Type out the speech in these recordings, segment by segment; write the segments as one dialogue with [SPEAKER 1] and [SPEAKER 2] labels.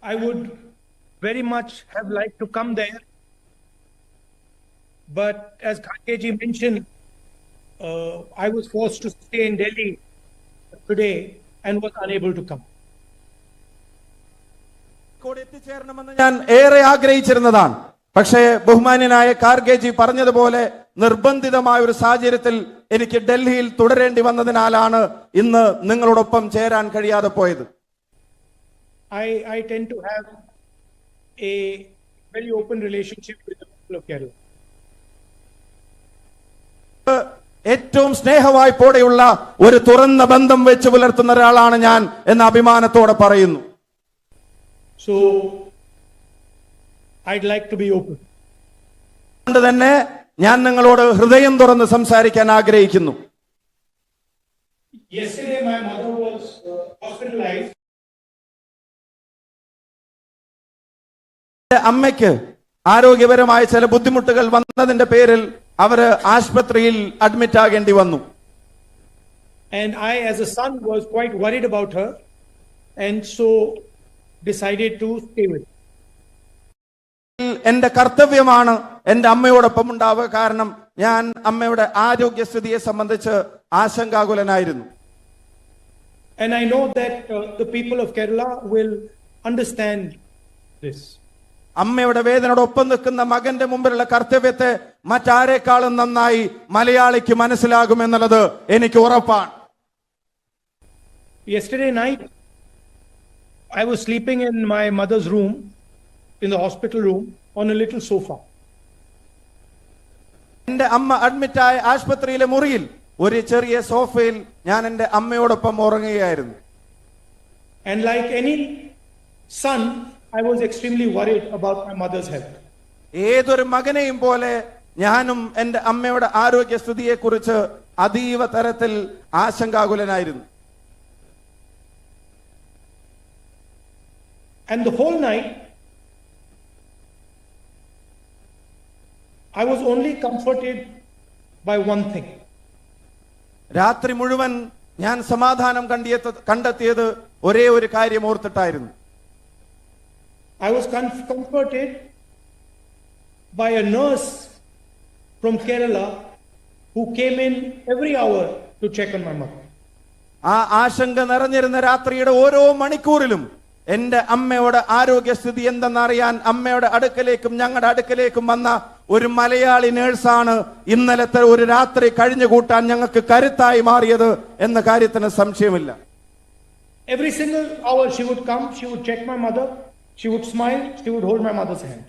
[SPEAKER 1] I would very much have liked to come there, but as Khankeji mentioned, I was forced to stay in Delhi today and was unable to come.
[SPEAKER 2] ഞാൻ ഏറെ ആഗ്രഹിച്ചിരുന്നതാണ്. പക്ഷേ ബഹുമാന്യനായ ഖാർഗെജി പറഞ്ഞതുപോലെ നിർബന്ധിതമായ ഒരു സാഹചര്യത്തിൽ എനിക്ക് ഡൽഹിയിൽ തുടരേണ്ടി വന്നതിനാലാണ് ഇന്ന് നിങ്ങളോടൊപ്പം ചേരാൻ കഴിയാതെ പോയത്.
[SPEAKER 1] I tend to have a very open relationship with the people of Kerala.
[SPEAKER 2] ഏറ്റവും സ്നേഹവായ്പോടെയുള്ള ഒരു തുറന്ന ബന്ധം വെച്ച് പുലർത്തുന്ന ഒരാളാണ് ഞാൻ എന്ന അഭിമാനത്തോടെ പറയുന്നു.
[SPEAKER 1] So I'd like to be open.
[SPEAKER 2] അതുകൊണ്ട് തന്നെ ഞാൻ നിങ്ങളോട് ഹൃദയം തുറന്ന് സംസാരിക്കാൻ ആഗ്രഹിക്കുന്നു.
[SPEAKER 1] Yesterday my mother was hospitalized.
[SPEAKER 2] അമ്മയ്ക്ക് ആരോഗ്യപരമായ ചില ബുദ്ധിമുട്ടുകൾ വന്നതിന്റെ പേരിൽ അവര് ആശുപത്രിയിൽ അഡ്മിറ്റ് ആകേണ്ടി വന്നു.
[SPEAKER 1] And I as a son was quite worried about her and so decided to stay with her.
[SPEAKER 2] എന്റെ കർത്തവ്യമാണ് എന്റെ അമ്മയോടൊപ്പം ഉണ്ടാവുക. കാരണം ഞാൻ അമ്മയുടെ ആരോഗ്യസ്ഥിതിയെ സംബന്ധിച്ച് ആശങ്കാകുലനായിരുന്നു.
[SPEAKER 1] And I know that the people of Kerala will understand this.
[SPEAKER 2] അമ്മയുടെ വേദനയോടൊപ്പം നിൽക്കുന്ന മകന്റെ മുമ്പിലുള്ള കർത്തവ്യത്തെ മറ്റാരെക്കാളും നന്നായി മലയാളിക്ക് മനസ്സിലാകുമെന്നുള്ളത് എനിക്ക് ഉറപ്പാണ്.
[SPEAKER 1] Yesterday night, I was sleeping in my mother's room, in the hospital room, on a little sofa.
[SPEAKER 2] എന്റെ അമ്മ അഡ്മിറ്റായ ആശുപത്രിയിലെ മുറിയിൽ ഒരു ചെറിയ സോഫയിൽ ഞാൻ എന്റെ അമ്മയോടൊപ്പം ഉറങ്ങുകയായിരുന്നു.
[SPEAKER 1] And like any son, I was extremely worried about my mother's health.
[SPEAKER 2] ഏതൊരു മകനെയും പോലെ ഞാനും എന്റെ അമ്മയുടെ ആരോഗ്യസ്ഥിതിയെ കുറിച്ച് അതീവ തരത്തിൽ ആശങ്കാകുലനായിരുന്നു.
[SPEAKER 1] And the whole night, I was only comforted by one thing.
[SPEAKER 2] രാത്രി മുഴുവൻ ഞാൻ സമാധാനം കണ്ടെത്തിയത് ഒരേ ഒരു കാര്യം ഓർത്തിട്ടായിരുന്നു.
[SPEAKER 1] I was comforted by a nurse from Kerala who came in every hour to check on my mother.
[SPEAKER 2] ആ ആശങ്ക നിറഞ്ഞിരുന്ന രാത്രിയുടെ ഓരോ മണിക്കൂറിലും എന്റെ അമ്മയുടെ ആരോഗ്യസ്ഥിതി എന്തെന്നറിയാൻ അമ്മയുടെ അടുക്കലേക്കും ഞങ്ങളുടെ അടുക്കലേക്കും വന്ന ഒരു മലയാളി നേഴ്സാണ് ഇന്നലത്തെ ഒരു രാത്രി കഴിഞ്ഞുകൂട്ടാൻ ഞങ്ങൾക്ക് കരുത്തായി മാറിയത് എന്ന കാര്യത്തിന് സംശയമില്ല.
[SPEAKER 1] Every single hour she would come, she would check my mother, she would smile, she would hold my mother's hand.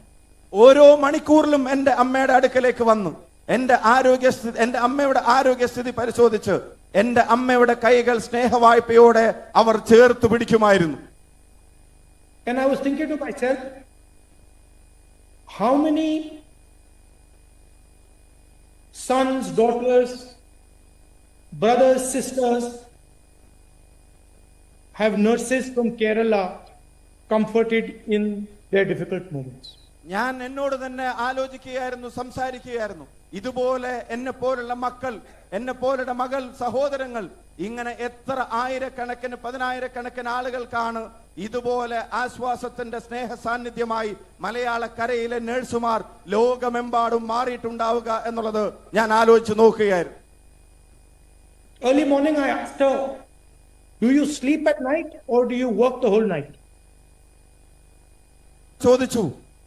[SPEAKER 2] ഓരോ മണിക്കൂറിലും എന്റെ അമ്മയുടെ അടുക്കലേക്ക് വന്നു എന്റെ അമ്മയുടെ ആരോഗ്യസ്ഥിതി പരിശോധിച്ച് എന്റെ അമ്മയുടെ കൈകൾ സ്നേഹവായ്പയോടെ അവർ ചേർത്ത് പിടിക്കുമായിരുന്നു.
[SPEAKER 1] And I was thinking to myself, how many sons, daughters, brothers, sisters have nurses from Kerala comforted in their difficult moments?
[SPEAKER 2] ഞാൻ എന്നോട് തന്നെ ആലോചിക്കുകയായിരുന്നു, സംസാരിക്കുകയായിരുന്നു. ഇതുപോലെ എന്നെ പോലുള്ള മക്കൾ, എന്നെ പോലുള്ള മകൾ, സഹോദരങ്ങൾ ഇങ്ങനെ എത്ര ആയിരക്കണക്കിന് പതിനായിരക്കണക്കിന് ആളുകൾക്കാണ് ഇതുപോലെ ആശ്വാസത്തിന്റെ സ്നേഹ സാന്നിധ്യമായി മലയാളക്കരയിലെ നഴ്സുമാർ ലോകമെമ്പാടും മാറിയിട്ടുണ്ടാവുക എന്നുള്ളത് ഞാൻ ആലോചിച്ച് നോക്കുകയായിരുന്നു.
[SPEAKER 1] Early morning I asked her, do you sleep at night or do you work the whole night?
[SPEAKER 2] ചോദിച്ചു,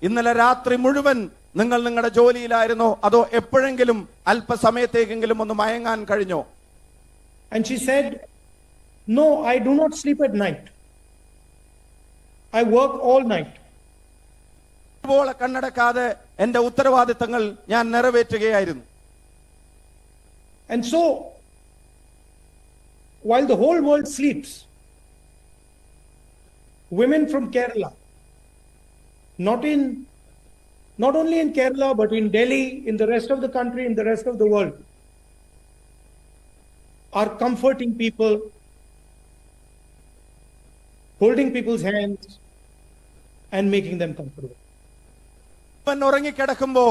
[SPEAKER 2] ഇന്നലെ രാത്രി മുഴുവൻ നിങ്ങൾ നിങ്ങളുടെ ജോലിയിലായിരുന്നോ അതോ എപ്പോഴെങ്കിലും അല്പസമയത്തേക്കെങ്കിലും ഒന്ന് മയങ്ങാൻ കഴിഞ്ഞോ?
[SPEAKER 1] And she said, no, I do not sleep at night. I work all night.
[SPEAKER 2] കണ്ണടക്കാതെ എന്റെ ഉത്തരവാദിത്തങ്ങൾ ഞാൻ നിറവേറ്റുകയായിരുന്നു.
[SPEAKER 1] And so, while the whole world sleeps, women from Kerala, not only in Kerala, but in Delhi, in the rest of the country, in the rest of the world, are comforting people, holding people's hands, and making them comfortable.
[SPEAKER 2] ഉറങ്ങിക്കിടക്കുമ്പോ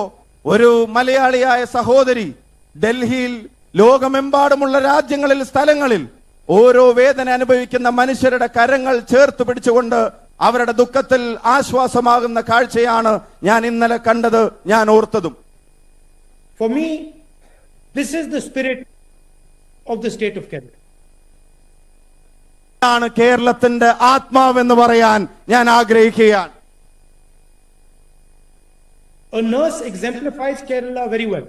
[SPEAKER 2] ഒരു മലയാളിയായ സഹോദരി ഡൽഹിയിൽ ലോകമെമ്പാടുമുള്ള രാജ്യങ്ങളിൽ സ്ഥലങ്ങളിൽ ഓരോ വേദന അനുഭവിക്കുന്ന മനുഷ്യരുടെ കരങ്ങൾ ചേർത്ത് പിടിച്ചുകൊണ്ട് അവരുടെ ദുഃഖത്തിൽ ആശ്വാസമാകുന്ന കാഴ്ചയാണ് ഞാൻ ഇന്നലെ കണ്ടത്, ഞാൻ ഓർത്തതും.
[SPEAKER 1] For me, this is the spirit of the state of Kerala.
[SPEAKER 2] ആണ് കേരളത്തിന്റെ ആത്മാവെന്ന് പറയാൻ ഞാൻ ആഗ്രഹിക്കുകയാണ്.
[SPEAKER 1] A nurse exemplifies Kerala very well.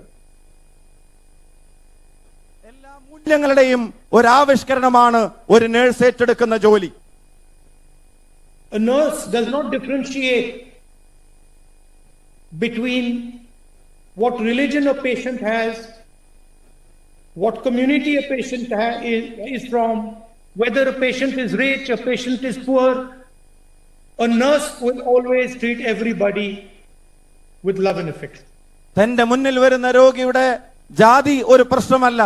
[SPEAKER 2] എല്ലാ മൂല്യങ്ങളുടെയും ഒരാവിഷ്കരണമാണ് ഒരു നഴ്സ് ഏറ്റെടുക്കുന്ന ജോലി.
[SPEAKER 1] A nurse does not differentiate between what religion a patient has, what community a patient is from, whether a patient is rich, a patient is poor. A nurse will always treat everybody with love and affection.
[SPEAKER 2] തന്റെ മുന്നിൽ വരുന്ന രോഗിയുടെ ജാതി ഒരു പ്രശ്നമല്ല,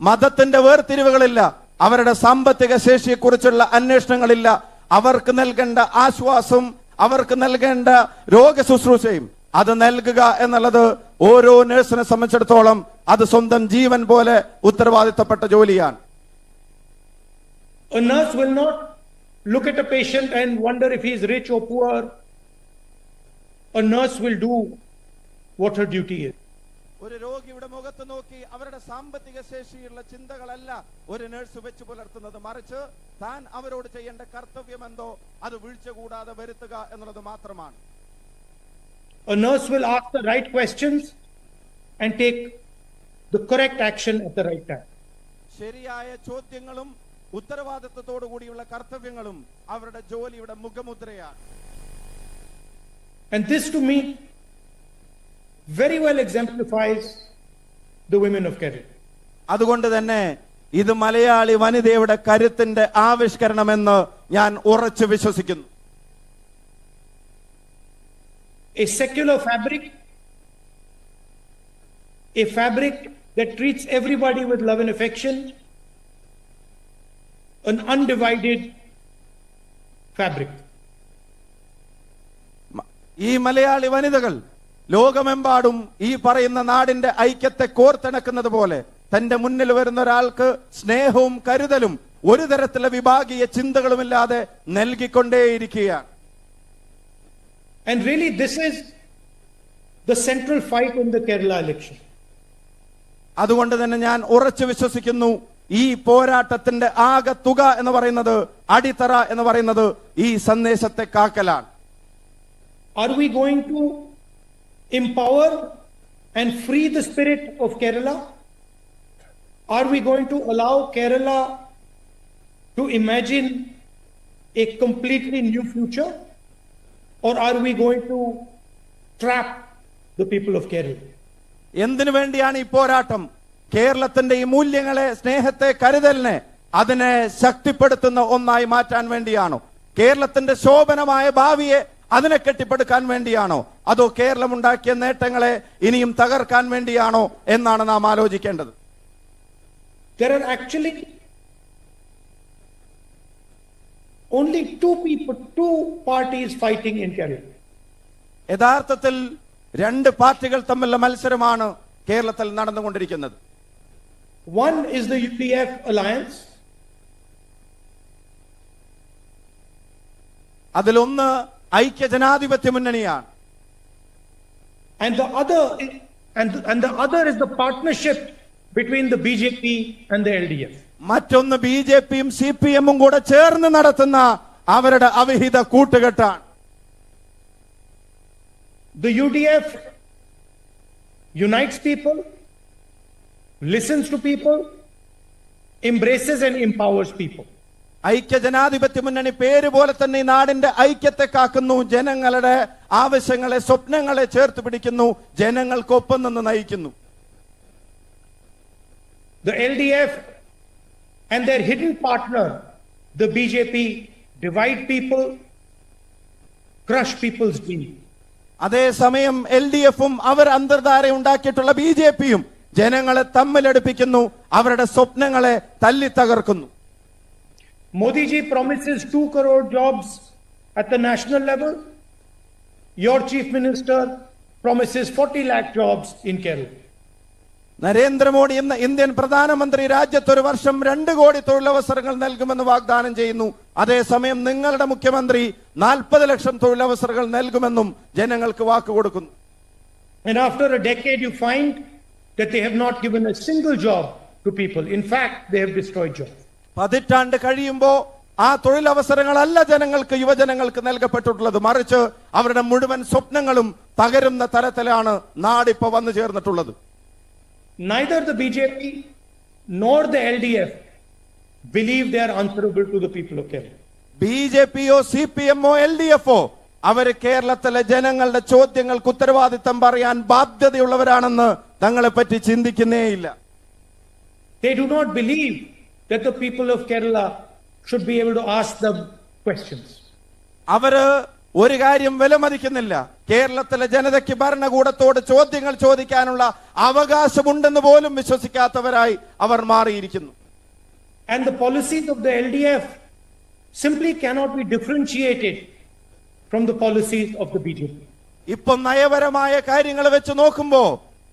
[SPEAKER 2] മതത്തിന്റെ വേർതിരിവുകളില്ല, അവരുടെ സാമ്പത്തിക ശേഷിയെക്കുറിച്ചുള്ള അന്വേഷണങ്ങളില്ല. അവർക്ക് നൽകേണ്ട ആശ്വാസവും അവർക്ക് നൽകേണ്ട രോഗശുശ്രൂഷയും അത് നൽകുക എന്നുള്ളത് ഓരോ നഴ്സിനെ സംബന്ധിച്ചിടത്തോളം അത് സ്വന്തം ജീവൻ പോലെ ഉത്തരവാദിത്തപ്പെട്ട ജോലിയാണ്.
[SPEAKER 1] A nurse will not look at a patient and wonder if he is rich or poor. A nurse will do what her duty is.
[SPEAKER 2] ഒരു രോഗിയുടെ മുഖത്ത് നോക്കി അവരുടെ സാമ്പത്തിക ശേഷിയുള്ള ചിന്തകളല്ല ഒരു നഴ്സ് വെച്ച് പുലർത്തുന്നത്, മറിച്ച് താൻ അവരോട് ചെയ്യേണ്ട കർത്തവ്യം എന്തോ അത് വീഴ്ച കൂടാതെ വരുത്തുക എന്നുള്ളത് മാത്രമാണ്.
[SPEAKER 1] A nurse will ask the right questions and take the correct action at the right time.
[SPEAKER 2] ശരിയായ ചോദ്യങ്ങളും ഉത്തരവാദിത്വത്തോടു കൂടിയുള്ള കർത്തവ്യങ്ങളും അവരുടെ ജോലിയുടെ മുഖമുദ്രയാണ്.
[SPEAKER 1] And this to me very well exemplifies the women of Kerala.
[SPEAKER 2] അതുകൊണ്ട് തന്നെ ഇത് മലയാളി വനിതയുടെ കരുത്തിന്റെ ആവിഷ്കരണമെന്ന് ഞാൻ ഉറച്ചു വിശ്വസിക്കുന്നു.
[SPEAKER 1] A secular fabric, a fabric that treats everybody with love and affection, an undivided fabric.
[SPEAKER 2] ഈ മലയാളി വനിതകൾ ലോകമെമ്പാടും ഈ പറയുന്ന നാടിന്റെ ഐക്യത്തെ കോർത്തിണക്കുന്നത് പോലെ തന്റെ മുന്നിൽ വരുന്ന ഒരാൾക്ക് സ്നേഹവും കരുതലും ഒരു തരത്തിലുള്ള വിഭാഗീയ ചിന്തകളുമില്ലാതെ നൽകിക്കൊണ്ടേയിരിക്കുകയാണ്.
[SPEAKER 1] And really this is the central fight in the Kerala election.
[SPEAKER 2] അതുകൊണ്ട് തന്നെ ഞാൻ ഉറച്ചു വിശ്വസിക്കുന്നു ഈ പോരാട്ടത്തിന്റെ ആകെ തുക എന്ന് പറയുന്നത്, അടിത്തറ എന്ന് പറയുന്നത് ഈ സന്ദേശത്തെ കാക്കലാണ്.
[SPEAKER 1] Are we going to empower and free the spirit of Kerala? Are we going to allow Kerala to imagine a completely new future? Or are we going to trap the people of Kerala?
[SPEAKER 2] എന്തിനു വേണ്ടിയാണ് ഈ പോരാട്ടം? കേരളത്തിന്റെ ഈ മൂല്യങ്ങളെ, സ്നേഹത്തെ, കരുതലിനെ അതിനെ ശക്തിപ്പെടുത്തുന്ന ഒന്നായി മാറ്റാൻ വേണ്ടിയാണോ? കേരളത്തിന്റെ ശോഭനമായ ഭാവിയെ അതിനെ കെട്ടിപ്പടുക്കാൻ വേണ്ടിയാണോ? അതോ കേരളം ഉണ്ടാക്കിയ നേട്ടങ്ങളെ ഇനിയും തകർക്കാൻ വേണ്ടിയാണോ എന്നാണ് നാം ആലോചിക്കേണ്ടത്.
[SPEAKER 1] There are actually only two parties fighting in Kerala.
[SPEAKER 2] യഥാർത്ഥത്തിൽ രണ്ട് പാർട്ടികൾ തമ്മിലുള്ള മത്സരമാണ് കേരളത്തിൽ നടന്നുകൊണ്ടിരിക്കുന്നത്.
[SPEAKER 1] One is the UDF alliance.
[SPEAKER 2] അതിലൊന്ന് ഐക്യ ജനാധിപത്യ മുന്നണിയാണ്.
[SPEAKER 1] And the other is the partnership between the BJP and the LDF.
[SPEAKER 2] മറ്റൊന്ന് ബിജെപിയും സിപിഎമ്മും കൂടെ ചേർന്ന് നടത്തുന്ന അവരുടെ അവിഹിത കൂട്ടുകെട്ടാണ്.
[SPEAKER 1] The UDF unites people, listens to people, embraces and empowers people.
[SPEAKER 2] ഐക്യ ജനാധിപത്യ മുന്നണി പേര് പോലെ തന്നെ ഈ നാടിന്റെ ഐക്യത്തെ കാക്കുന്നു, ജനങ്ങളുടെ ആവശ്യങ്ങളെ, സ്വപ്നങ്ങളെ ചേർത്ത് പിടിക്കുന്നു, ജനങ്ങൾക്കൊപ്പം നിന്ന് നയിക്കുന്നു.
[SPEAKER 1] The LDF and their hidden partner, the BJP, divide people, crush people's dreams.
[SPEAKER 2] അതേസമയം LDFും അവർ അന്തർധാര ഉണ്ടാക്കിയിട്ടുള്ള ബിജെപിയും ജനങ്ങളെ തമ്മിലടുപ്പിക്കുന്നു, അവരുടെ സ്വപ്നങ്ങളെ തല്ലി തകർക്കുന്നു.
[SPEAKER 1] Modi ji promises 2 crore jobs at the national level. Your chief minister promises 40 lakh jobs in Kerala.
[SPEAKER 2] Narendra Modi എന്ന ഇന്ത്യൻ പ്രധാനമന്ത്രി രാജ്യത്തൊരു വർഷം 2 കോടി തൊഴിലവസരങ്ങൾ നൽകുമെന്ന് വാഗ്ദാനം ചെയ്യുന്നു. അതേസമയം നിങ്ങളുടെ മുഖ്യമന്ത്രി 40 ലക്ഷം തൊഴിലവസരങ്ങൾ നൽകുമെന്നും ജനങ്ങൾക്ക് വാക്കുകൊടുക്കുന്നു.
[SPEAKER 1] And after a decade, you find that they have not given a single job to people. In fact, they have destroyed jobs.
[SPEAKER 2] 10 കഴിയുമ്പോ ആ തൊഴിലവസരങ്ങളല്ല ജനങ്ങൾക്ക്, യുവജനങ്ങൾക്ക് നൽകപ്പെട്ടിട്ടുള്ളത്. മറിച്ച് അവരുടെ മുഴുവൻ സ്വപ്നങ്ങളും തകരുന്ന തരത്തിലാണ് നാടിപ്പോ വന്നു ചേർന്നിട്ടുള്ളത്.
[SPEAKER 1] Neither the BJP nor the LDF believe they are answerable to the people of Kerala.
[SPEAKER 2] ബിജെപിയോ സിപിഎമ്മോ LDFോ അവര് കേരളത്തിലെ ജനങ്ങളുടെ ചോദ്യങ്ങൾക്ക് ഉത്തരവാദിത്തം പറയാൻ ബാധ്യതയുള്ളവരാണെന്ന് തങ്ങളെ പറ്റി ചിന്തിക്കുന്നേയില്ല.
[SPEAKER 1] They do not believe that the people of Kerala should be able to ask them questions.
[SPEAKER 2] അവര് ഒരു കാര്യം വിലമതിക്കുന്നില്ല, കേരളത്തിലെ ജനതയ്ക്ക് ഭരണകൂടത്തോട് ചോദ്യങ്ങൾ ചോദിക്കാനുള്ള അവകാശമുണ്ടെന്ന് പോലും വിശ്വസിക്കാത്തവരായി അവർ മാറിയിരിക്കുന്നു.
[SPEAKER 1] And the policies of the LDF simply cannot be differentiated from the policies of the BJP.
[SPEAKER 2] ഇപ്പം നയപരമായ കാര്യങ്ങൾ വെച്ച് നോക്കുമ്പോ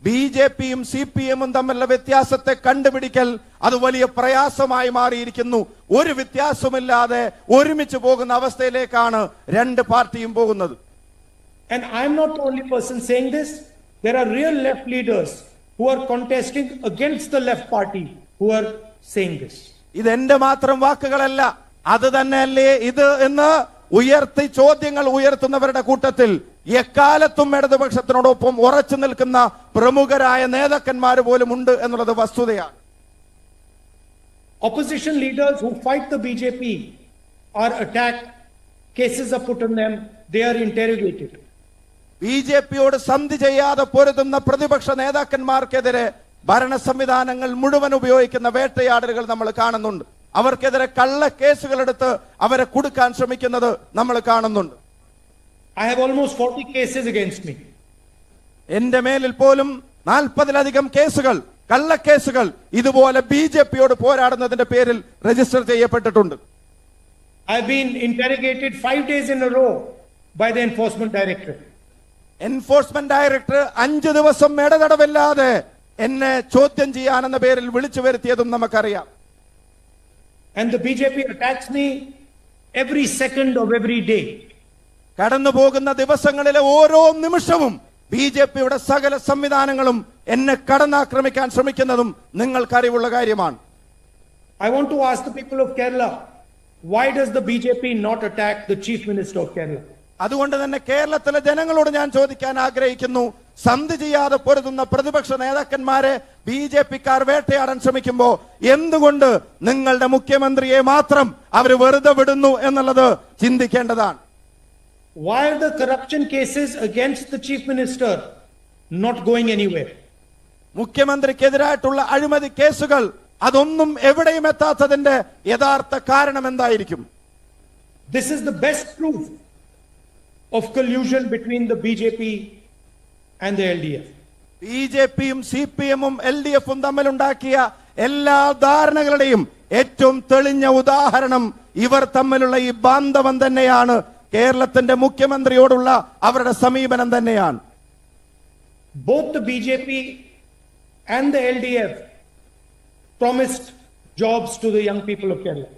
[SPEAKER 2] ബിജെപിയും സിപിഎമ്മും തമ്മിലുള്ള വ്യത്യാസത്തെ കണ്ടുപിടിക്കൽ അത് വലിയ പ്രയാസമായി മാറിയിരിക്കുന്നു. ഒരു വ്യത്യാസമില്ലാതെ ഒരുമിച്ച് പോകുന്ന അവസ്ഥയിലേക്കാണ് 2 പാർട്ടിയും പോകുന്നത്.
[SPEAKER 1] And I am not the only person saying this. There are real left leaders who are contesting against the left party who are saying this.
[SPEAKER 2] ഇതെന്റെ മാത്രം വാക്കുകളല്ല, അത് തന്നെയല്ലേ ഇത് എന്ന് ഉയർത്തി ചോദ്യങ്ങൾ ഉയർത്തുന്നവരുടെ കൂട്ടത്തിൽ എക്കാലത്തും ഇടതുപക്ഷത്തിനോടൊപ്പം ഉറച്ചു നിൽക്കുന്ന പ്രമുഖരായ നേതാക്കന്മാർ പോലും ഉണ്ട് എന്നുള്ളത് വസ്തുതയാണ്.
[SPEAKER 1] Opposition leaders who fight the BJP are attacked, cases are put on them, they are interrogated.
[SPEAKER 2] ബിജെപിയോട് സന്ധി ചെയ്യാതെ പൊരുതുന്ന പ്രതിപക്ഷ നേതാക്കന്മാർക്കെതിരെ ഭരണ സംവിധാനങ്ങൾ മുഴുവൻ ഉപയോഗിക്കുന്ന വേട്ടയാടലുകൾ നമ്മൾ കാണുന്നുണ്ട്. അവർക്കെതിരെ കള്ള കേസുകൾ എടുത്ത് അവരെ കുടുക്കാൻ ശ്രമിക്കുന്നത് നമ്മൾ കാണുന്നുണ്ട്.
[SPEAKER 1] I have almost 40 cases against me.
[SPEAKER 2] എന്റെ മേലിൽ പോലും 40-ലധികം കേസുകൾ, കള്ളക്കേസുകൾ ഇതുപോലെ ബിജെപിയോട് പോരാടുന്നതിന്റെ പേരിൽ രജിസ്റ്റർ ചെയ്യപ്പെട്ടിട്ടുണ്ട്.
[SPEAKER 1] I have been interrogated 5 days in a row by the Enforcement Directorate.
[SPEAKER 2] Enforcement director 5 ദിവസം ഇടതടവില്ലാതെ എന്നെ ചോദ്യം ചെയ്യാനെന്ന പേരിൽ വിളിച്ചു വരുത്തിയതും നമുക്കറിയാം.
[SPEAKER 1] And the BJP attacks me every second of every day.
[SPEAKER 2] കടന്നു പോകുന്ന ദിവസങ്ങളിലെ ഓരോ നിമിഷവും ബിജെപിയുടെ സകല സംവിധാനങ്ങളും എന്നെ കടന്നാക്രമിക്കാൻ ശ്രമിക്കുന്നതും നിങ്ങൾക്കറിവുള്ള കാര്യമാണ്.
[SPEAKER 1] I want to ask the people of Kerala, why does the BJP not attack the Chief Minister of Kerala?
[SPEAKER 2] അതുകൊണ്ട് തന്നെ കേരളത്തിലെ ജനങ്ങളോട് ഞാൻ ചോദിക്കാൻ ആഗ്രഹിക്കുന്നു, സന്ധി ചെയ്യാതെ പൊരുതുന്ന പ്രതിപക്ഷ നേതാക്കന്മാരെ ബിജെപിക്കാർ വേട്ടയാടാൻ ശ്രമിക്കുമ്പോ എന്തുകൊണ്ട് നിങ്ങളുടെ മുഖ്യമന്ത്രിയെ മാത്രം അവർ വെറുതെ വിടുന്നു എന്നുള്ളത് ചിന്തിക്കേണ്ടതാണ്.
[SPEAKER 1] Why are the corruption cases against the Chief Minister not going anywhere?
[SPEAKER 2] മുഖ്യമന്ത്രിക്കെതിരായിട്ടുള്ള അഴിമതി കേസുകൾ അതൊന്നും എവിടെയും എത്താത്തതിന്റെ യഥാർത്ഥ കാരണം എന്തായിരിക്കും?
[SPEAKER 1] This is the best proof of collusion between the BJP and the LDF.
[SPEAKER 2] ബിജെപിയും സിപിഎമ്മും LDFും തമ്മിലുണ്ടാക്കിയ എല്ലാ ധാരണകളുടെയും ഏറ്റവും തെളിഞ്ഞ ഉദാഹരണം ഇവർ തമ്മിലുള്ള ഈ ബാന്ധവം തന്നെയാണ്. കേരളത്തിന്റെ മുഖ്യമന്ത്രിയോടുള്ള അവരുടെ സമീപനം തന്നെയാണ്.
[SPEAKER 1] Both the BJP and the LDF promised jobs to the young people of Kerala.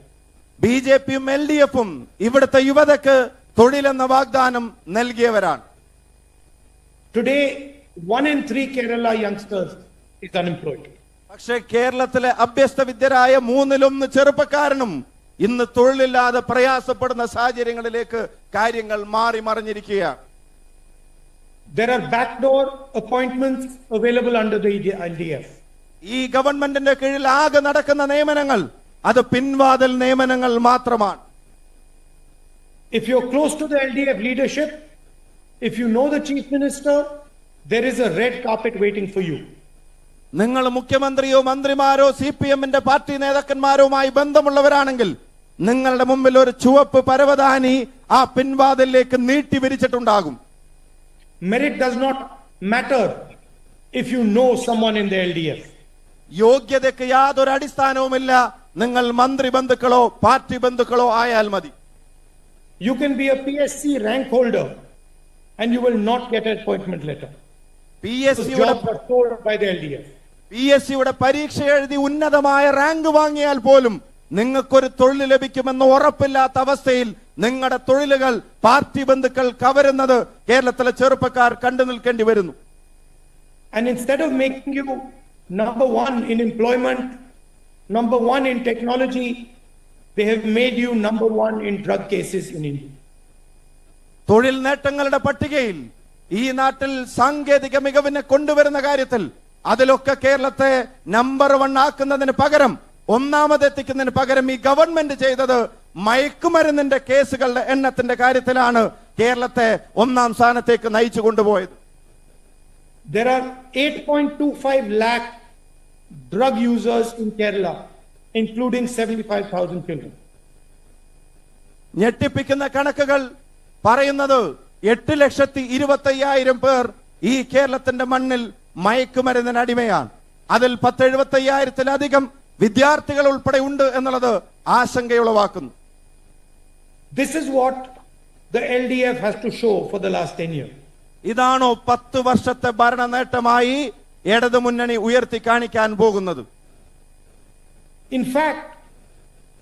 [SPEAKER 2] ബിജെപിയും LDFും ഇവിടുത്തെ യുവതയ്ക്ക് തൊഴിലെന്ന വാഗ്ദാനം നൽകിയവരാണ്.
[SPEAKER 1] Today, 1 in 3 Kerala youngsters is unemployed.
[SPEAKER 2] പക്ഷേ കേരളത്തിലെ അഭ്യസ്ത വിദ്യരായ 3-1 ചെറുപ്പക്കാരനും ഇന്ന് തൊഴിലില്ലാതെ പ്രയാസപ്പെടുന്ന സാഹചര്യങ്ങളിലേക്ക് കാര്യങ്ങൾ മാറി മറിഞ്ഞിരിക്കുകയാണ്.
[SPEAKER 1] There are backdoor appointments available under the LDF.
[SPEAKER 2] ഈ ഗവൺമെന്റിന്റെ കീഴിൽ ആകെ നടക്കുന്ന നിയമനങ്ങൾ അത് പിൻവാതിൽ നിയമനങ്ങൾ മാത്രമാണ്.
[SPEAKER 1] If you're close to the LDF leadership, if you know the Chief Minister, there is a red carpet waiting for you.
[SPEAKER 2] നിങ്ങൾ മുഖ്യമന്ത്രിയോ മന്ത്രിമാരോ സിപിഎമ്മിന്റെ പാർട്ടി നേതാക്കന്മാരുമായി ബന്ധമുള്ളവരാണെങ്കിൽ നിങ്ങളുടെ മുമ്പിൽ ഒരു ചുവപ്പ് പരവതാനി ആ പിൻവാതിലേക്ക് നീട്ടി വിരിച്ചിട്ടുണ്ടാകും.
[SPEAKER 1] Merit does not matter if you know someone in the LDF.
[SPEAKER 2] യോഗ്യതയ്ക്ക് യാതൊരു അടിസ്ഥാനവുമില്ല, നിങ്ങൾ മന്ത്രി ബന്ധുക്കളോ പാർട്ടി ബന്ധുക്കളോ ആയാൽ മതി.
[SPEAKER 1] You can be a PSC rank holder and you will not get an appointment letter.
[SPEAKER 2] PSC
[SPEAKER 1] jobs are sold by the LDF.
[SPEAKER 2] PSCയുടെ പരീക്ഷ എഴുതി ഉന്നതമായ rank വാങ്ങിയാൽ പോലും നിങ്ങൾക്കൊരു തൊഴിൽ ലഭിക്കുമെന്ന് ഉറപ്പില്ലാത്ത അവസ്ഥയിൽ നിങ്ങളുടെ തൊഴിലുകൾ പാർട്ടി ബന്ധുക്കൾ കവരുന്നത് കേരളത്തിലെ ചെറുപ്പക്കാർ കണ്ടു നിൽക്കേണ്ടി വരുന്നു.
[SPEAKER 1] And instead of making you number one in employment, number one in technology, they have made you number one in drug cases in India.
[SPEAKER 2] തൊഴിൽ നേട്ടങ്ങളുടെ പട്ടികയിൽ ഈ നാട്ടിൽ സാങ്കേതിക മികവിനെ കൊണ്ടുവരുന്ന കാര്യത്തിൽ അതിലൊക്കെ കേരളത്തെ നമ്പർ 1 ആക്കുന്നതിന് പകരം ഒന്നാമതെത്തിക്കുന്നതിന് പകരം ഈ ഗവൺമെന്റ് ചെയ്തത് മയക്കുമരുന്നിന്റെ കേസുകളുടെ എണ്ണത്തിന്റെ കാര്യത്തിലാണ് കേരളത്തെ 1ാം സ്ഥാനത്തേക്ക് നയിച്ചു കൊണ്ടുപോയത്.
[SPEAKER 1] There are 8.25 lakh drug users in Kerala, including 75,000 children.
[SPEAKER 2] ഞെട്ടിപ്പിക്കുന്ന കണക്കുകൾ പറയുന്നത് 8,25,000 പേർ ഈ കേരളത്തിന്റെ മണ്ണിൽ മയക്കുമരുന്നിന് അടിമയാണ്. അതിൽ 10,75,000-ലധികം വിദ്യാർത്ഥികൾ ഉൾപ്പെടെ ഉണ്ട് എന്നുള്ളത് ആശങ്കയുളവാക്കുന്നു.
[SPEAKER 1] This is what the LDF has to show for the last 10 years.
[SPEAKER 2] ഇതാണോ 10 വർഷത്തെ ഭരണ നേട്ടമായി ഇടതുമുന്നണി ഉയർത്തി കാണിക്കാൻ പോകുന്നത്?
[SPEAKER 1] In fact,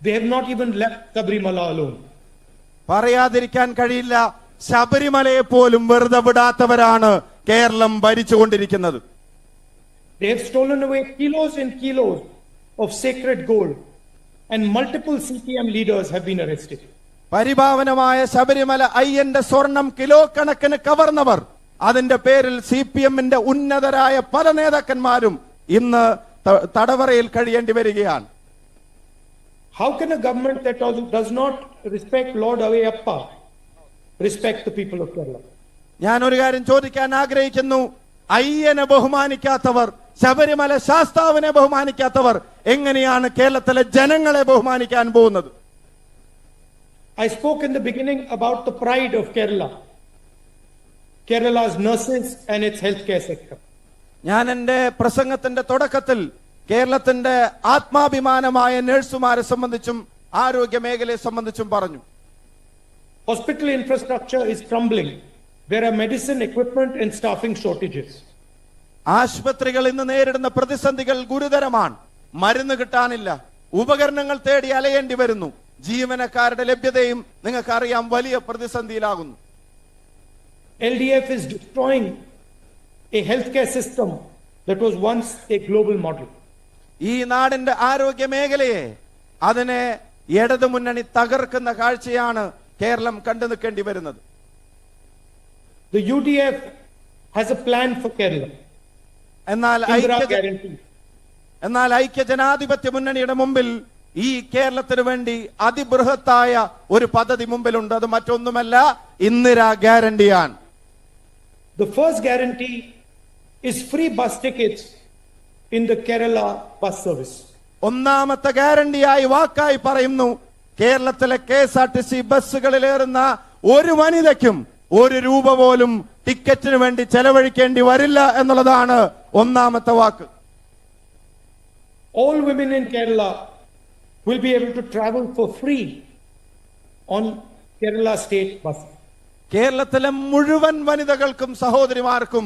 [SPEAKER 1] they have not even left Sabrimala alone.
[SPEAKER 2] പറയാതിരിക്കാൻ കഴിയില്ല, ശബരിമലയെ പോലും വെറുതെ വിടാത്തവരാണ് Keralam ഭരിച്ചുകൊണ്ടിരിക്കുന്നത്.
[SPEAKER 1] They have stolen away kilos and kilos of sacred gold, and multiple CPM leaders have been arrested.
[SPEAKER 2] പരിഭാവനമായ Sabarimala അയ്യന്റെ സ്വർണം കിലോ കണക്കിന് കവർന്നവർ, അതിന്റെ പേരിൽ CPM-ന്റെ ഉന്നതരായ പല നേതാക്കന്മാരും ഇന്ന് തടവറയിൽ കഴിയേണ്ടി വരികയാണ്.
[SPEAKER 1] How can a government that does not respect Lord Avayappa respect the people of Kerala?
[SPEAKER 2] ഞാൻ ഒരു കാര്യം ചോദിക്കാൻ ആഗ്രഹിക്കുന്നു. അയ്യനെ ബഹുമാനിക്കാത്തവർ, ശബരിമല ശാസ്താവിനെ ബഹുമാനിക്കാത്തവർ എങ്ങനെയാണ് കേരളത്തിലെ ജനങ്ങളെ ബഹുമാനിക്കാൻ പോകുന്നത്?
[SPEAKER 1] I spoke in the beginning about the pride of Kerala, Kerala's nurses and its healthcare sector.
[SPEAKER 2] ഞാൻ എന്റെ പ്രസംഗത്തിന്റെ തുടക്കത്തിൽ കേരളത്തിന്റെ ആത്മാഭിമാനമായ നഴ്സുമാരെ സംബന്ധിച്ചും ആരോഗ്യ മേഖലയെ സംബന്ധിച്ചും പറഞ്ഞു.
[SPEAKER 1] Hospital infrastructure is crumbling. There are medicine, equipment and staffing shortages.
[SPEAKER 2] ആശുപത്രികൾ ഇന്ന് നേരിടുന്ന പ്രതിസന്ധികൾ ഗുരുതരമാണ്. മരുന്ന് കിട്ടാനില്ല, ഉപകരണങ്ങൾ തേടി അലയേണ്ടി വരുന്നു, ജീവനക്കാരുടെ ലഭ്യതയും നിങ്ങൾക്കറിയാം വലിയ പ്രതിസന്ധിയിലാകുന്നു.
[SPEAKER 1] LDF is destroying a healthcare system that was once a global model.
[SPEAKER 2] ഈ നാടിന്റെ ആരോഗ്യ മേഖലയെ, അതിനെ ഇടതുമുന്നണി തകർക്കുന്ന കാഴ്ചയാണ് കേരളം കണ്ടു നിൽക്കേണ്ടി വരുന്നത്.
[SPEAKER 1] The UDF has a plan for Kerala.
[SPEAKER 2] എന്നാൽ ഐക്യ ജനാധിപത്യ മുന്നണിയുടെ മുമ്പിൽ ഈ കേരളത്തിന് വേണ്ടി അതിബൃഹത്തായ ഒരു പദ്ധതി മുമ്പിലുണ്ട്. അത് മറ്റൊന്നുമല്ല, ഇന്ദിരാ ഗ്യാരണ്ടിയാണ്.
[SPEAKER 1] The first guarantee is free bus tickets in the Kerala bus service.
[SPEAKER 2] ഒന്നാമത്തെ ഗ്യാരണ്ടിയായി വാക്കായി പറയുന്നു, കേരളത്തിലെ KSRTC ബസ്സുകളിലേറുന്ന ഒരു വനിതയ്ക്കും 1 രൂപ പോലും ടിക്കറ്റിന് വേണ്ടി ചെലവഴിക്കേണ്ടി വരില്ല എന്നുള്ളതാണ് ഒന്നാമത്തെ വാക്ക്.
[SPEAKER 1] All women in Kerala will be able to travel for free on Kerala state bus.
[SPEAKER 2] കേരളത്തിലെ മുഴുവൻ വനിതകൾക്കും സഹോദരിമാർക്കും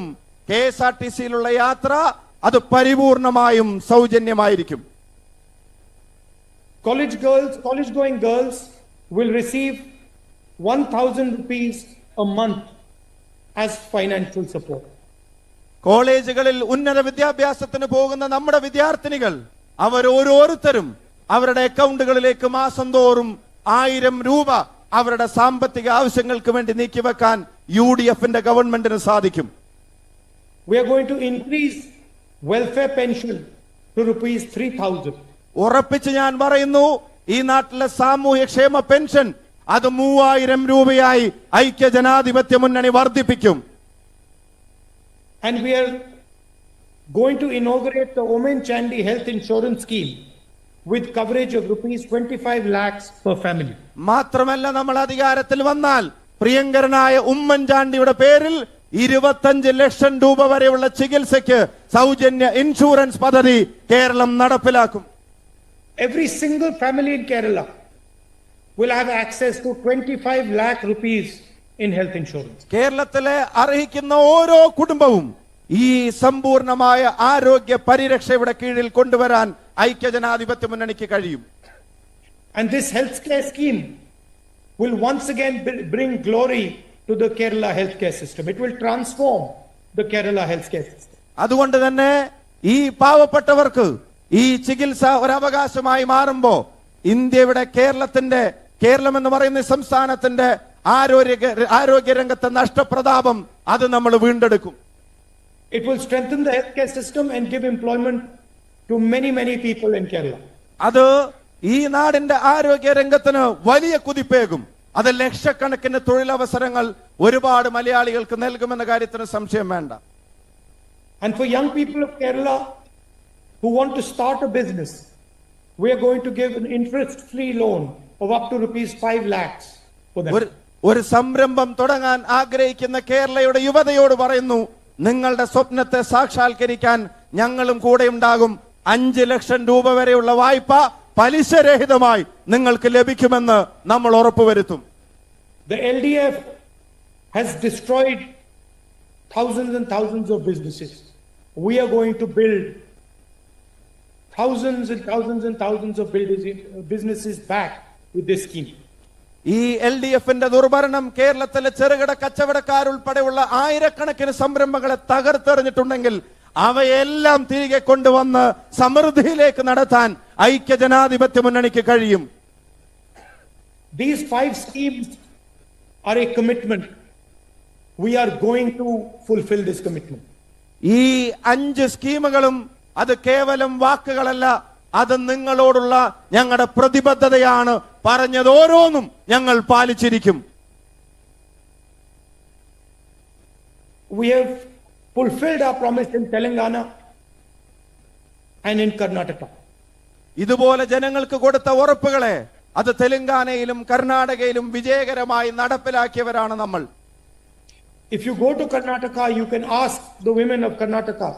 [SPEAKER 2] KSRTCയിലുള്ള യാത്ര അത് പരിപൂർണമായും സൗജന്യമായിരിക്കും.
[SPEAKER 1] College going girls will receive 1,000 rupees a month as financial support.
[SPEAKER 2] കോളേജുകളിൽ ഉന്നത വിദ്യാഭ്യാസത്തിന് പോകുന്ന നമ്മുടെ വിദ്യാർത്ഥിനികൾ അവർ ഓരോരുത്തരും അവരുടെ അക്കൗണ്ടുകളിലേക്ക് മാസം തോറും 1000 രൂപ അവരുടെ സാമ്പത്തിക ആവശ്യങ്ങൾക്ക് വേണ്ടി നീക്കിവെക്കാൻ UDF-ന്റെ ഗവൺമെന്റിന് സാധിക്കും.
[SPEAKER 1] We are going to increase welfare pension to rupees 3,000.
[SPEAKER 2] ഉറപ്പിച്ച് ഞാൻ പറയുന്നു, ഈ നാട്ടിലെ സാമൂഹ്യക്ഷേമ പെൻഷൻ അത് 3000 രൂപയായി ഐക്യ ജനാധിപത്യ മുന്നണി വർദ്ധിപ്പിക്കും.
[SPEAKER 1] And we are going to inaugurate the Omen Chandy health insurance scheme with coverage of rupees 25 lakhs per family.
[SPEAKER 2] മാത്രമല്ല, നമ്മൾ അധികാരത്തിൽ വന്നാൽ പ്രിയങ്കരനായ ഉമ്മൻചാണ്ടിയുടെ പേരിൽ 25 ലക്ഷം രൂപ വരെയുള്ള ചികിത്സയ്ക്ക് സൗജന്യ ഇൻഷുറൻസ് പദ്ധതി കേരളം നടപ്പിലാക്കും.
[SPEAKER 1] Every single family in Kerala will have access to 25 lakh rupees in health insurance.
[SPEAKER 2] കേരളത്തിലെ അർഹിക്കുന്ന ഓരോ കുടുംബവും ഈ സമ്പൂർണമായ ആരോഗ്യ പരിരക്ഷയുടെ കീഴിൽ കൊണ്ടുവരാൻ ഐക്യജനാധിപത്യ മുന്നണിക്ക് കഴിയും.
[SPEAKER 1] And this healthcare scheme will once again bring glory to the Kerala healthcare system. It will transform the Kerala healthcare system.
[SPEAKER 2] അതുകൊണ്ട് തന്നെ ഈ പാവപ്പെട്ടവർക്ക് ഈ ചികിത്സ ഒരു അവകാശമായി മാറുമ്പോൾ ഇന്ത്യയുടെ കേരളം എന്ന് പറയുന്ന സംസ്ഥാനത്തിന്റെ ആരോഗ്യ രംഗത്തെ നഷ്ടപ്രതാപം അത് നമ്മൾ വീണ്ടെടുക്കും.
[SPEAKER 1] It will strengthen the healthcare system and give employment to many people in Kerala.
[SPEAKER 2] അത് ഈ നാടിന്റെ ആരോഗ്യ രംഗത്തിന് വലിയ കുതിപ്പേകും. അത് ലക്ഷക്കണക്കിന് തൊഴിലവസരങ്ങൾ ഒരുപാട് മലയാളികൾക്ക് നൽകുമെന്ന കാര്യത്തിന് സംശയം വേണ്ട.
[SPEAKER 1] And for young people of Kerala who want to start a business, we are going to give an interest-free loan of up to rupees 5 lakhs for them.
[SPEAKER 2] ഒരു സംരംഭം തുടങ്ങാൻ ആഗ്രഹിക്കുന്ന കേരളയുടെ യുവതയോട് പറയുന്നു, നിങ്ങളുടെ സ്വപ്നത്തെ സാക്ഷാത്കരിക്കാൻ ഞങ്ങളും കൂടെ ഉണ്ടാകും. 5 ലക്ഷം രൂപ വരെയുള്ള വായ്പ പലിശരഹിതമായി നിങ്ങൾക്ക് ലഭിക്കുമെന്ന് നമ്മൾ ഉറപ്പുവരുത്തും.
[SPEAKER 1] The LDF has destroyed thousands and thousands of businesses. We are going to build thousands and thousands and thousands of businesses back with this scheme.
[SPEAKER 2] ഈ LDFന്റെ ദുർഭരണം കേരളത്തിലെ ചെറുകിട കച്ചവടക്കാരുൾപ്പെടെയുള്ള ആയിരക്കണക്കിന് സംരംഭങ്ങളെ തകർത്തെറിഞ്ഞിട്ടുണ്ടെങ്കിൽ അവയെല്ലാം തിരികെ കൊണ്ടുവന്ന് സമൃദ്ധിയിലേക്ക് നടത്താൻ ഐക്യജനാധിപത്യ മുന്നണിക്ക് കഴിയും.
[SPEAKER 1] These 5 schemes are a commitment. We are going to fulfill this commitment.
[SPEAKER 2] ഈ 5 സ്കീമുകളും അത് കേവലം വാക്കുകളല്ല, അത് നിങ്ങളോടുള്ള ഞങ്ങളുടെ പ്രതിബദ്ധതയാണ്. പറഞ്ഞത് ഓരോന്നും ഞങ്ങൾ പാലിച്ചിരിക്കും.
[SPEAKER 1] We have fulfilled our promise in Telangana and in Karnataka.
[SPEAKER 2] ഇതുപോലെ ജനങ്ങൾക്ക് കൊടുത്ത ഉറപ്പുകളെ അത് തെലങ്കാനയിലും കർണാടകയിലും വിജയകരമായി നടപ്പിലാക്കിയവരാണ് നമ്മൾ.
[SPEAKER 1] If you go to Karnataka, you can ask the women of Karnataka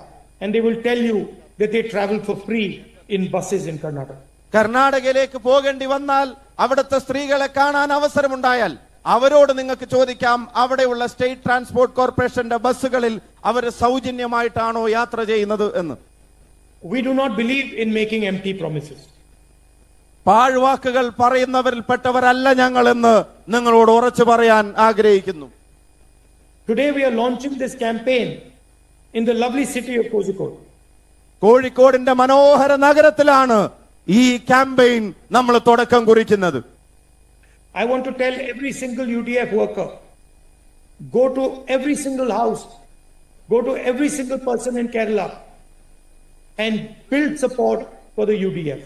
[SPEAKER 1] and they will tell you that they travel for free in buses in Karnataka.
[SPEAKER 2] കർണാടകയിലേക്ക് പോകേണ്ടി വന്നാൽ അവിടുത്തെ സ്ത്രീകളെ കാണാൻ അവസരമുണ്ടായാൽ അവരോട് നിങ്ങൾക്ക് ചോദിക്കാം, അവിടെയുള്ള സ്റ്റേറ്റ് ട്രാൻസ്പോർട്ട് കോർപ്പറേഷന്റെ ബസ്സുകളിൽ അവർ സൗജന്യമായിട്ടാണോ യാത്ര ചെയ്യുന്നത് എന്ന്.
[SPEAKER 1] We do not believe in making empty promises.
[SPEAKER 2] പാഴ്വാക്കുകൾ പറയുന്നവരിൽപ്പെട്ടവരല്ല ഞങ്ങൾ എന്ന് നിങ്ങളോട് ഉറച്ചു പറയാൻ ആഗ്രഹിക്കുന്നു.
[SPEAKER 1] Today we are launching this campaign in the lovely city of Kozhikode.
[SPEAKER 2] കോഴിക്കോടിന്റെ മനോഹര നഗരത്തിലാണ് ഈ ക്യാമ്പയിൻ നമ്മൾ തുടക്കം കുറിക്കുന്നത്.
[SPEAKER 1] I want to tell every single UDF worker, go to every single house, go to every single person in Kerala and build support for the UDF.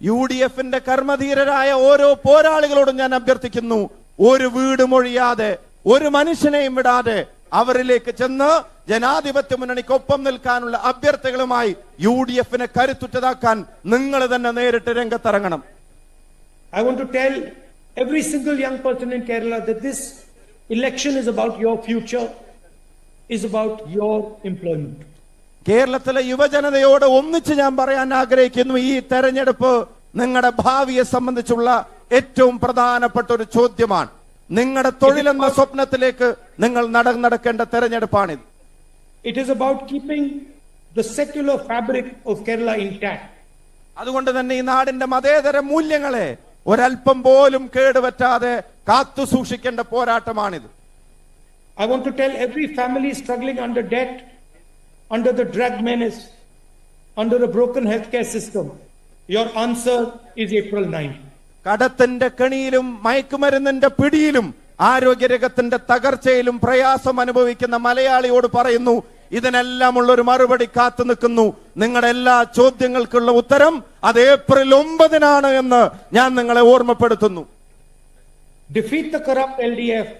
[SPEAKER 2] UDFന്റെ കർമ്മധീരരായ ഓരോ പോരാളികളോടും ഞാൻ അഭ്യർത്ഥിക്കുന്നു, ഒരു വീട് മൊഴിയാതെ ഒരു മനുഷ്യനെയും വിടാതെ അവരിലേക്ക് ചെന്ന് ജനാധിപത്യ മുന്നണിക്കൊപ്പം നിൽക്കാനുള്ള അഭ്യർത്ഥനകളുമായി UDFനെ കരുത്തുറ്റതാക്കാൻ നിങ്ങൾ തന്നെ നേരിട്ട് രംഗത്തിറങ്ങണം.
[SPEAKER 1] I want to tell every single young person in Kerala that this election is about your future, is about your employment.
[SPEAKER 2] കേരളത്തിലെ യുവജനതയോട് ഒന്നിച്ച് ഞാൻ പറയാൻ ആഗ്രഹിക്കുന്നു, ഈ തെരഞ്ഞെടുപ്പ് നിങ്ങളുടെ ഭാവിയെ സംബന്ധിച്ചുള്ള ഏറ്റവും പ്രധാനപ്പെട്ട ഒരു ചോദ്യമാണ്. നിങ്ങളുടെ തൊഴിലെന്ന സ്വപ്നത്തിലേക്ക് നിങ്ങൾ നടക്കേണ്ട തെരഞ്ഞെടുപ്പാണിത്.
[SPEAKER 1] It is about keeping the secular fabric of Kerala intact.
[SPEAKER 2] അതുകൊണ്ട് തന്നെ ഈ നാടിന്റെ മതേതര മൂല്യങ്ങളെ ഒരൽപ്പം പോലും കേടുപറ്റാതെ കാത്തു സൂക്ഷിക്കേണ്ട പോരാട്ടമാണിത്.
[SPEAKER 1] I want to tell every family struggling under debt, under the drug menace, under a broken healthcare system, your answer is April 9.
[SPEAKER 2] കടത്തിന്റെ കെണിയിലും മയക്കുമരുന്നിന്റെ പിടിയിലും ആരോഗ്യരംഗത്തിന്റെ തകർച്ചയിലും പ്രയാസം അനുഭവിക്കുന്ന മലയാളിയോട് പറയുന്നു, ഇതിനെല്ലാം ഉള്ളൊരു മറുപടി കാത്തു നിൽക്കുന്നു. നിങ്ങളുടെ എല്ലാ ചോദ്യങ്ങൾക്കുള്ള ഉത്തരം അത് ഏപ്രിൽ 9 എന്ന് ഞാൻ നിങ്ങളെ ഓർമ്മപ്പെടുത്തുന്നു.
[SPEAKER 1] Defeat the corrupt LDF,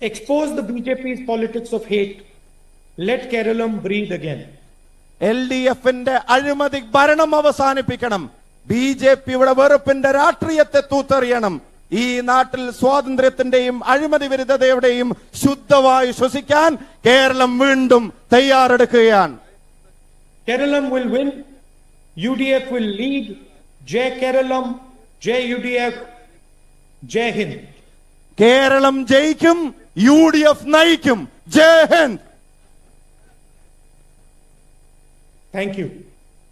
[SPEAKER 1] expose the BJP's politics of hate, let Keralam breathe again.
[SPEAKER 2] LDFന്റെ അഴിമതി ഭരണം അവസാനിപ്പിക്കണം. BJPയുടെ വെറുപ്പിന്റെ രാഷ്ട്രീയത്തെ തൂത്തെറിയണം. ഈ നാട്ടിൽ സ്വാതന്ത്ര്യത്തിന്റെയും അഴിമതി വിരുദ്ധതയുടെയും ശുദ്ധവായു ശ്വസിക്കാൻ കേരളം വീണ്ടും തയ്യാറെടുക്കുകയാണ്.
[SPEAKER 1] Keralam will win, UDF will lead. Jai Keralam, Jai UDF, Jai Hind.
[SPEAKER 2] Keralam ജയിക്കും, UDF നയിക്കും. ജയ് ഹിന്ദ്.
[SPEAKER 1] Thank you.